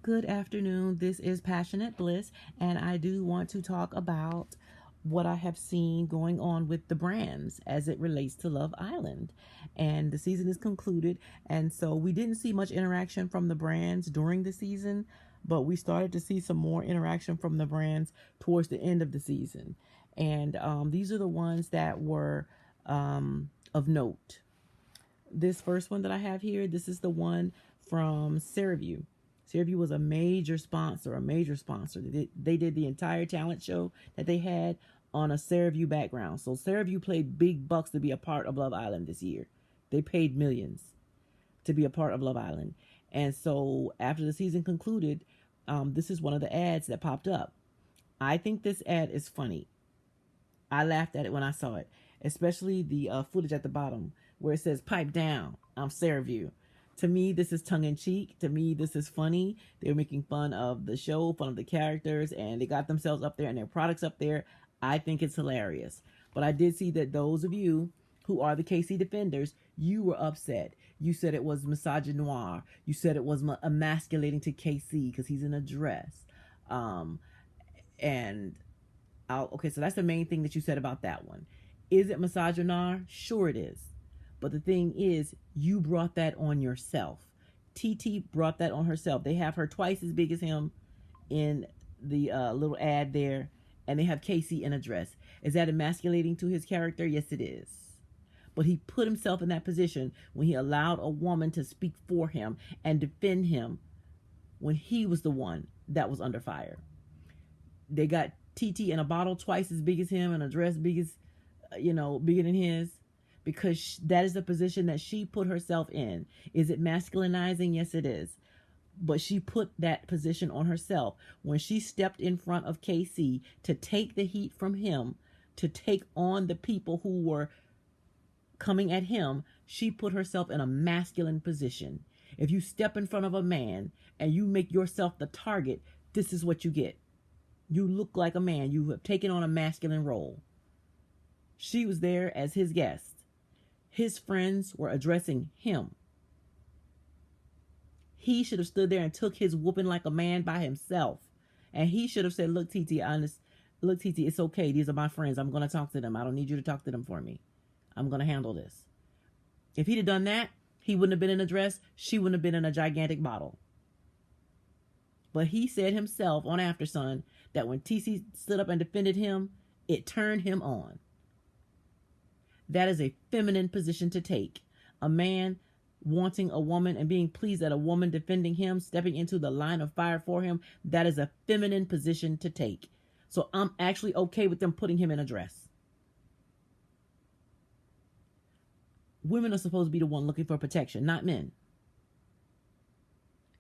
Good afternoon. This is Passionate Bliss, and I do want to talk about what I have seen going on with the brands as it relates to Love Island. And the season is concluded, and so we didn't see much interaction from the brands during the season, but we started to see some more interaction from the brands towards the end of the season. And these are the ones that were of note. This first one that I have here, this is the one from CeraVe. CeraVe was a major sponsor, They did the entire talent show that they had on a CeraVe background. So CeraVe paid big bucks to be a part of Love Island this year. They paid millions to be a part of Love Island. And so after the season concluded, this is one of the ads that popped up. I think this ad is funny. I laughed at it when I saw it, especially the footage at the bottom where it says, "Pipe down, I'm CeraVe." To me, this is tongue-in-cheek. To me, this is funny. They're making fun of the show, fun of the characters, and they got themselves up there and their products up there. I think it's hilarious. But I did see that those of you who are the KC defenders, you were upset. You said it was misogynoir. You said it was emasculating to KC because he's in a dress. Okay, so that's the main thing that you said about that one. Is it misogynoir? Sure it is. But the thing is, you brought that on yourself. TT brought that on herself. They have her twice as big as him in the little ad there, and they have Casey in a dress. Is that emasculating to his character? Yes, it is. But he put himself in that position when he allowed a woman to speak for him and defend him when he was the one that was under fire. They got TT in a bottle twice as big as him and a dress bigger than his, because that is the position that she put herself in. Is it masculinizing? Yes, it is. But she put that position on herself when she stepped in front of KC to take the heat from him, to take on the people who were coming at him. She put herself in a masculine position. If you step in front of a man and you make yourself the target, this is what you get. You look like a man. You have taken on a masculine role. She was there as his guest. His friends were addressing him. He should have stood there and took his whooping like a man by himself. And he should have said, look, TT, it's okay. These are my friends. I'm going to talk to them. I don't need you to talk to them for me. I'm going to handle this. If he'd have done that, he wouldn't have been in a dress. She wouldn't have been in a gigantic bottle. But he said himself on AfterSun that when TC stood up and defended him, it turned him on. That is a feminine position to take. A man wanting a woman and being pleased at a woman defending him, stepping into the line of fire for him, that is a feminine position to take. So I'm actually okay with them putting him in a dress. Women are supposed to be the one looking for protection, not men.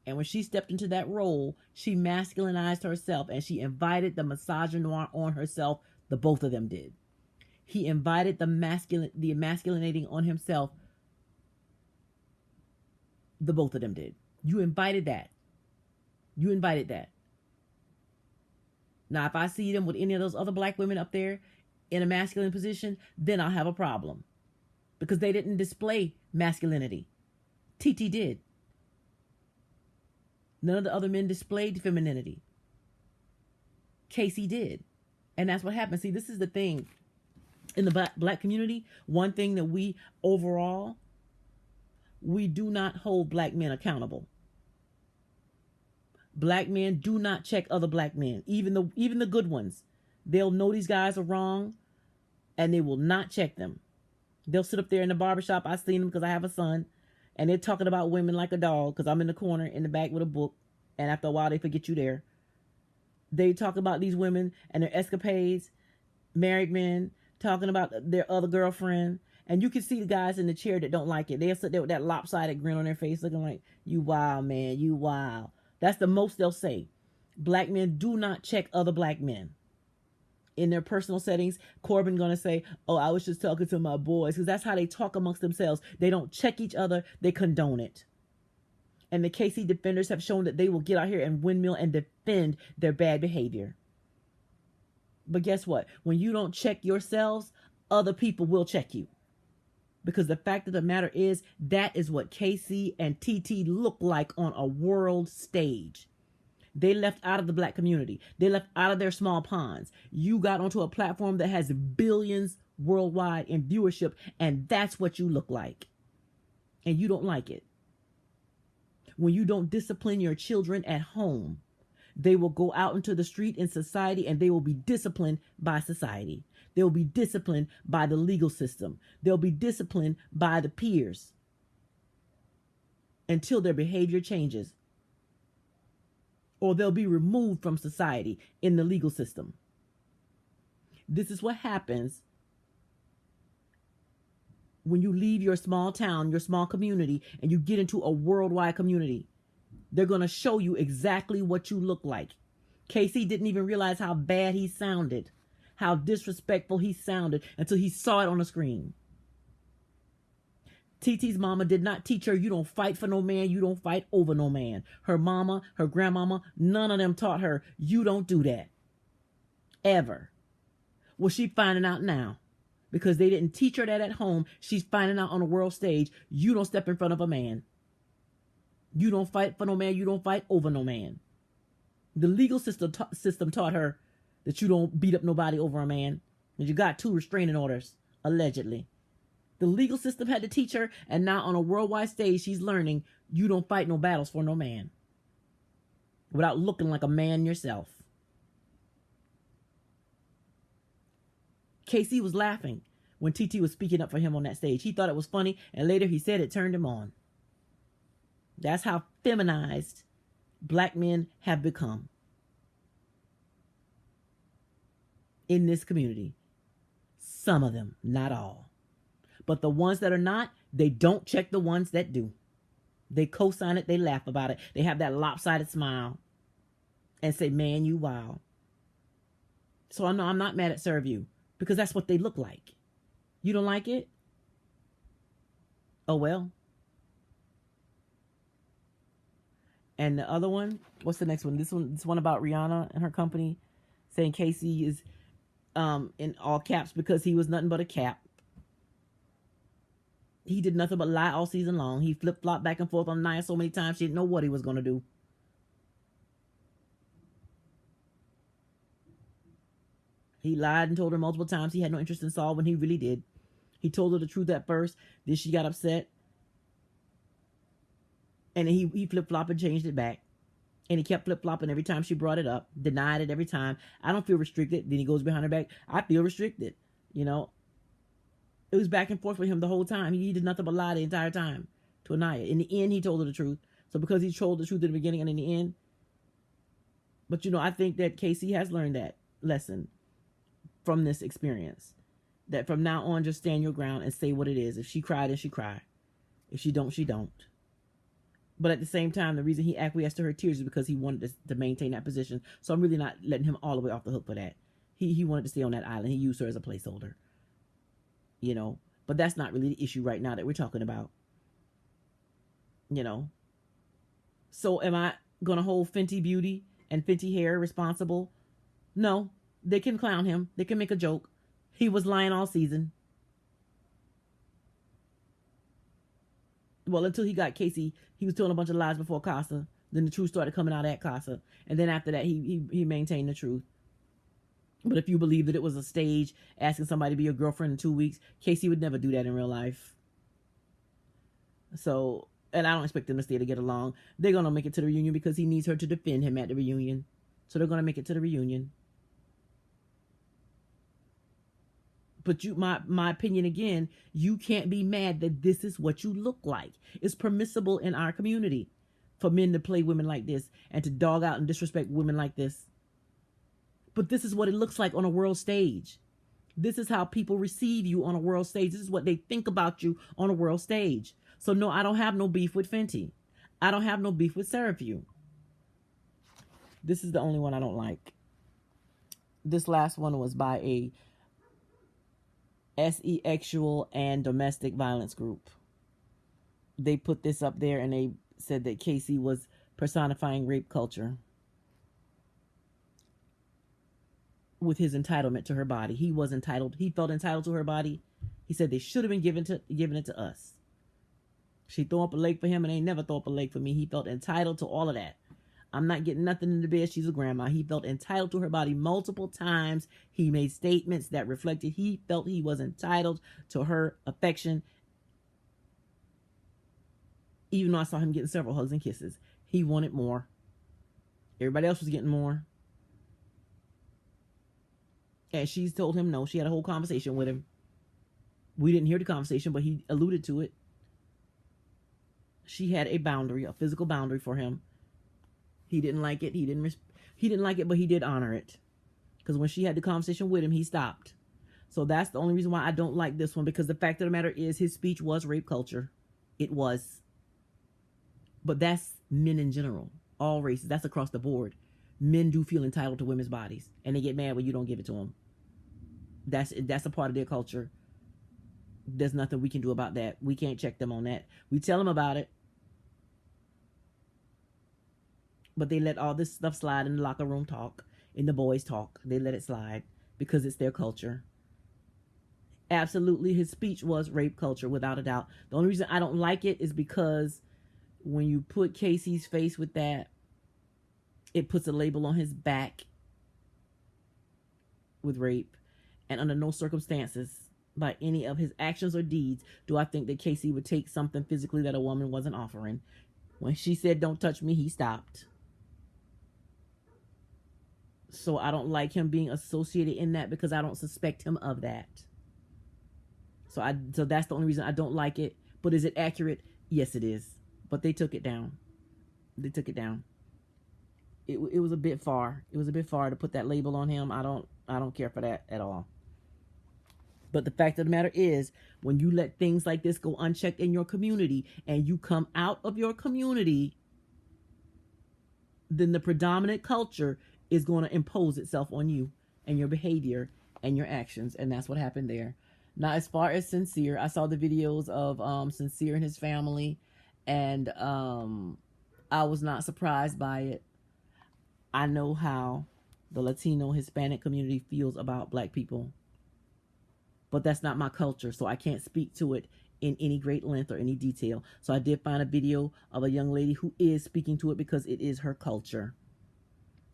And when she stepped into that role, she masculinized herself and she invited the misogynoir on herself. The both of them did. He invited the emasculating on himself. The both of them did. You invited that. You invited that. Now, if I see them with any of those other black women up there in a masculine position, then I'll have a problem. Because they didn't display masculinity. TT did. None of the other men displayed femininity. Casey did. And that's what happened. See, this is the thing. In the black community, one thing that we overall, we do not hold black men accountable. Black men do not check other black men, even the good ones. They'll know these guys are wrong, and they will not check them. They'll sit up there in the barbershop. I've seen them because I have a son, and they're talking about women like a dog because I'm in the corner in the back with a book, and after a while they forget you there. They talk about these women and their escapades, married men, talking about their other girlfriend, and you can see the guys in the chair that don't like it. They'll sit there with that lopsided grin on their face looking like, you wild, man, you wild. That's the most they'll say. Black men do not check other black men. In their personal settings, Corbin gonna say, oh, I was just talking to my boys, because that's how they talk amongst themselves. They don't check each other, they condone it. And the KC defenders have shown that they will get out here and windmill and defend their bad behavior. But guess what? When you don't check yourselves, other people will check you. Because the fact of the matter is, that is what KC and TT look like on a world stage. They left out of the black community. They left out of their small ponds. You got onto a platform that has billions worldwide in viewership, and that's what you look like. And you don't like it. When you don't discipline your children at home, they will go out into the street in society and they will be disciplined by society. They'll be disciplined by the legal system. They'll be disciplined by the peers until their behavior changes. Or they'll be removed from society in the legal system. This is what happens when you leave your small town, your small community, and you get into a worldwide community. They're going to show you exactly what you look like. Casey didn't even realize how bad he sounded, how disrespectful he sounded until he saw it on the screen. TT's mama did not teach her, you don't fight for no man, you don't fight over no man. Her mama, her grandmama, none of them taught her, you don't do that. Ever. Well, she's finding out now. Because they didn't teach her that at home, she's finding out on the world stage, you don't step in front of a man. You don't fight for no man, you don't fight over no man. The legal system taught her that you don't beat up nobody over a man. And you got 2 restraining orders, allegedly. The legal system had to teach her, and now on a worldwide stage, she's learning you don't fight no battles for no man. Without looking like a man yourself. Casey was laughing when TT was speaking up for him on that stage. He thought it was funny, and later he said it turned him on. That's how feminized black men have become in this community. Some of them, not all. But the ones that are not, they don't check the ones that do. They co-sign it, they laugh about it. They have that lopsided smile and say, man, you wild. So I'm not mad at Serve because that's what they look like. You don't like it? Oh, well. And the other one, what's the next one? This one about Rihanna and her company saying Casey is in all caps because he was nothing but a cap. He did nothing but lie all season long. He flip-flopped back and forth on Nia so many times she didn't know what he was going to do. He lied and told her multiple times he had no interest in Saul when he really did. He told her the truth at first. Then she got upset. And then he flip-flopped and changed it back. And he kept flip-flopping every time she brought it up. Denied it every time. I don't feel restricted. Then he goes behind her back. I feel restricted. You know. It was back and forth with him the whole time. He did nothing but lie the entire time to Anaya. In the end, he told her the truth. So because he told the truth in the beginning and in the end. But, you know, I think that Casey has learned that lesson from this experience. That from now on, just stand your ground and say what it is. If she cried, then she cried. If she don't, she don't. But at the same time, the reason he acquiesced to her tears is because he wanted to maintain that position. So I'm really not letting him all the way off the hook for that. He wanted to stay on that island. He used her as a placeholder. You know, but that's not really the issue right now that we're talking about. You know. So am I going to hold Fenty Beauty and Fenty Hair responsible? No. They can clown him. They can make a joke. He was lying all season. Well, until he got Casey, he was telling a bunch of lies before Casa. Then the truth started coming out at Casa. And then after that, he maintained the truth. But if you believe that it was a stage, asking somebody to be your girlfriend in 2 weeks, Casey would never do that in real life. So, and I don't expect them to stay to get along. They're going to make it to the reunion because he needs her to defend him at the reunion. So they're going to make it to the reunion. But my opinion again, you can't be mad that this is what you look like. It's permissible in our community for men to play women like this and to dog out and disrespect women like this. But this is what it looks like on a world stage. This is how people receive you on a world stage. This is what they think about you on a world stage. So no, I don't have no beef with Fenty. I don't have no beef with Seraphew. This is the only one I don't like. This last one was by a sexual and domestic violence group. They put this up there and they said that Casey was personifying rape culture with his entitlement to her body. He was entitled. He felt entitled to her body. He said they should have been given it to us. She threw up a leg for him and they never threw up a leg for me. He felt entitled to all of that. I'm not getting nothing in the bed. She's a grandma. He felt entitled to her body multiple times. He made statements that reflected he felt he was entitled to her affection. Even though I saw him getting several hugs and kisses, he wanted more. Everybody else was getting more. And she's told him no. She had a whole conversation with him. We didn't hear the conversation, but he alluded to it. She had a boundary, a physical boundary for him. He didn't like it. He didn't like it, but he did honor it. Because when she had the conversation with him, he stopped. So that's the only reason why I don't like this one. Because the fact of the matter is, his speech was rape culture. It was. But that's men in general. All races. That's across the board. Men do feel entitled to women's bodies. And they get mad when you don't give it to them. That's a part of their culture. There's nothing we can do about that. We can't check them on that. We tell them about it. But they let all this stuff slide in the locker room talk, in the boys talk. They let it slide because it's their culture. Absolutely, his speech was rape culture, without a doubt. The only reason I don't like it is because when you put Casey's face with that, it puts a label on his back with rape. And under no circumstances, by any of his actions or deeds, do I think that Casey would take something physically that a woman wasn't offering. When she said, "Don't touch me," he stopped. So I don't like him being associated in that because I don't suspect him of that. So that's the only reason I don't like it. But is it accurate? Yes, it is. But they took it down. They took it down. It was a bit far. It was a bit far to put that label on him. I don't care for that at all. But the fact of the matter is, when you let things like this go unchecked in your community and you come out of your community, then the predominant culture is going to impose itself on you and your behavior and your actions. And that's what happened there. Now, as far as Sincere, I saw the videos of Sincere and his family, and I was not surprised by it. I know how the Latino Hispanic community feels about black people, but that's not my culture, so I can't speak to it in any great length or any detail. So I did find a video of a young lady who is speaking to it because it is her culture.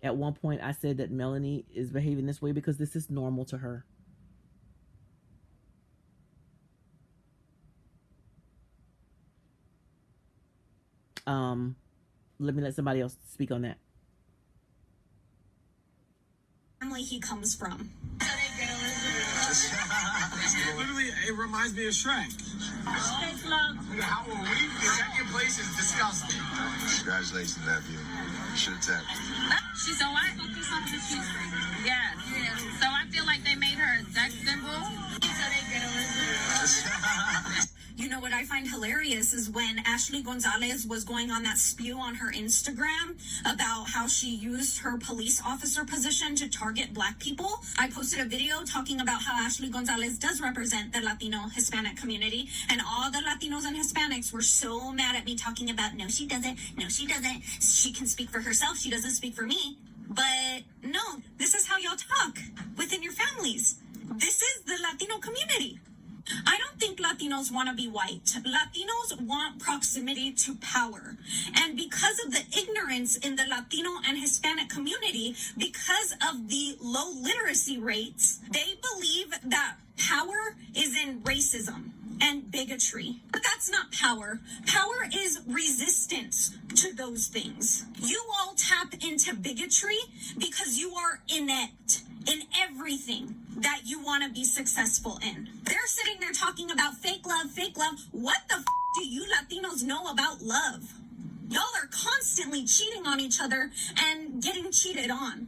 At one point, I said that Melanie is behaving this way because this is normal to her. Let me let somebody else speak on that. Family he comes from. Literally, it reminds me of Shrek. How are we? Second place is disgusting. Congratulations, nephew. You should have tapped. So I focus on the cheese. Yeah. So I feel like they made her a sex symbol. You know what I find hilarious is when Ashley Gonzalez was going on that spew on her Instagram about how she used her police officer position to target black people. I posted a video talking about how Ashley Gonzalez does represent the Latino Hispanic community, and all the Latinos and Hispanics were so mad at me talking about, no, she doesn't. She can speak for herself. She doesn't speak for me. But no, this is how y'all talk within your families. This is the Latino community. I don't think Latinos want to be white. Latinos want proximity to power. And because of the ignorance in the Latino and Hispanic community, because of the low literacy rates, they believe that power is in racism and bigotry. But that's not power. Power is resistance to those things. You all tap into bigotry because you are inept in everything that you want to be successful in. They're sitting there talking about fake love, fake love. What the do you Latinos know about love? Y'all are constantly cheating on each other and getting cheated on.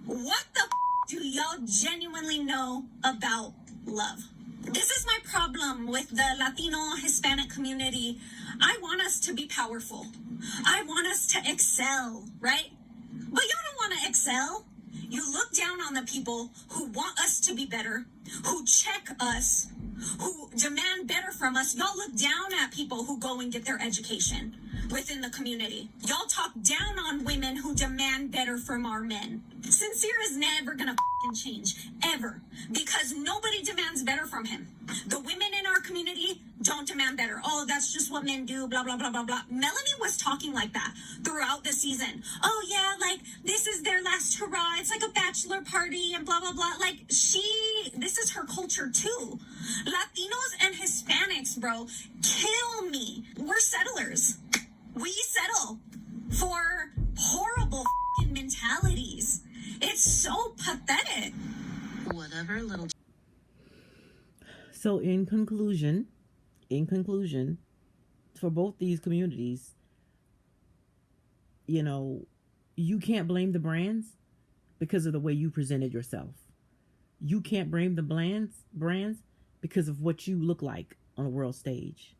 What the do y'all genuinely know about love? This is my problem with the Latino Hispanic community. I want us to be powerful. I want us to excel, right? But y'all don't want to excel. You look down on the people who want us to be better, who check us, who demand better from us. Y'all look down at people who go and get their education within the community. Y'all talk down on women who demand demand better from our men. Sincere is never gonna change, ever, because nobody demands better from him. The women in our community don't demand better. Oh, that's just what men do, blah, blah, blah, blah, blah. Melanie was talking like that throughout the season. Oh, yeah, like, this is their last hurrah. It's like a bachelor party and blah, blah, blah. Like, this is her culture, too. Latinos and Hispanics, bro, kill me. We're settlers. We settle for horrible mentalities. It's so pathetic. Whatever, little. So in conclusion, for both these communities, you know, you can't blame the brands because of the way you presented yourself. You can't blame the brands because of what you look like on a world stage.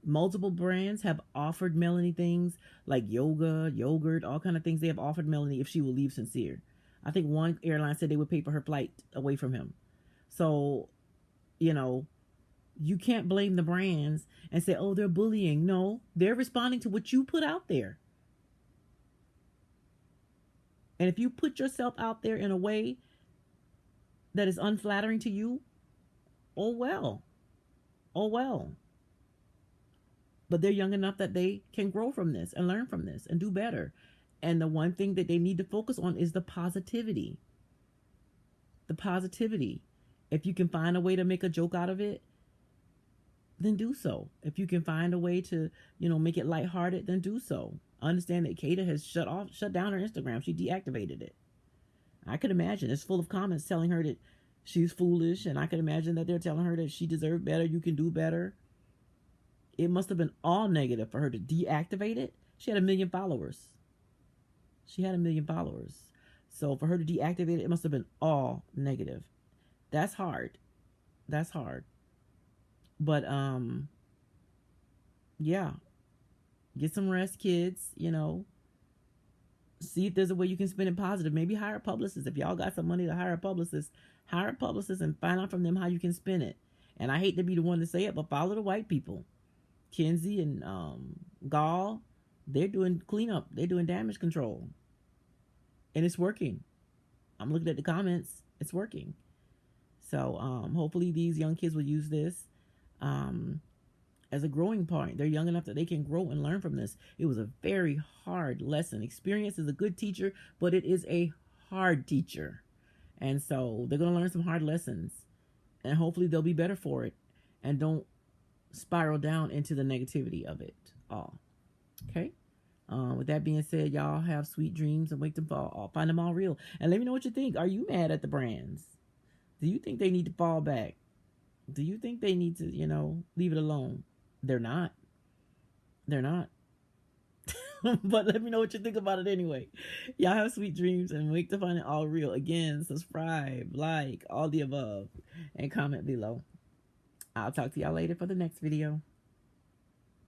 Multiple brands have offered Melanie things like yoga, yogurt, all kind of things. They have offered Melanie if she will leave Sincere. I think one airline said they would pay for her flight away from him. So, you know, you can't blame the brands and say, oh, they're bullying. No, they're responding to what you put out there. And if you put yourself out there in a way that is unflattering to you, oh well. Oh well. But they're young enough that they can grow from this and learn from this and do better. And the one thing that they need to focus on is the positivity. The positivity. If you can find a way to make a joke out of it, then do so. If you can find a way to, you know, make it lighthearted, then do so. Understand that Kata has shut down her Instagram. She deactivated it. I could imagine it's full of comments telling her that she's foolish, and I could imagine that they're telling her that she deserves better, you can do better. It must have been all negative for her to deactivate it. She had 1 million followers. So for her to deactivate it, it must have been all negative. That's hard. But yeah. Get some rest, kids, you know. See if there's a way you can spend it positive. Maybe hire a publicist. If y'all got some money to hire a publicist and find out from them how you can spend it. And I hate to be the one to say it, but follow the white people. Kenzie and Gall, they're doing cleanup. They're doing damage control. And it's working. I'm looking at the comments. It's working. So hopefully these young kids will use this as a growing point. They're young enough that they can grow and learn from this. It was a very hard lesson. Experience is a good teacher, but it is a hard teacher. And so they're going to learn some hard lessons. And hopefully they'll be better for it. And don't spiral down into the negativity of it all. Okay? With that being said, y'all have sweet dreams and wake them fall. Find them all real. And let me know what you think. Are you mad at the brands? Do you think they need to fall back? Do you think they need to, you know, leave it alone? They're not. But let me know what you think about it anyway. Y'all have sweet dreams and wake to find it all real. Again, subscribe, like, all the above, and comment below. I'll talk to y'all later for the next video.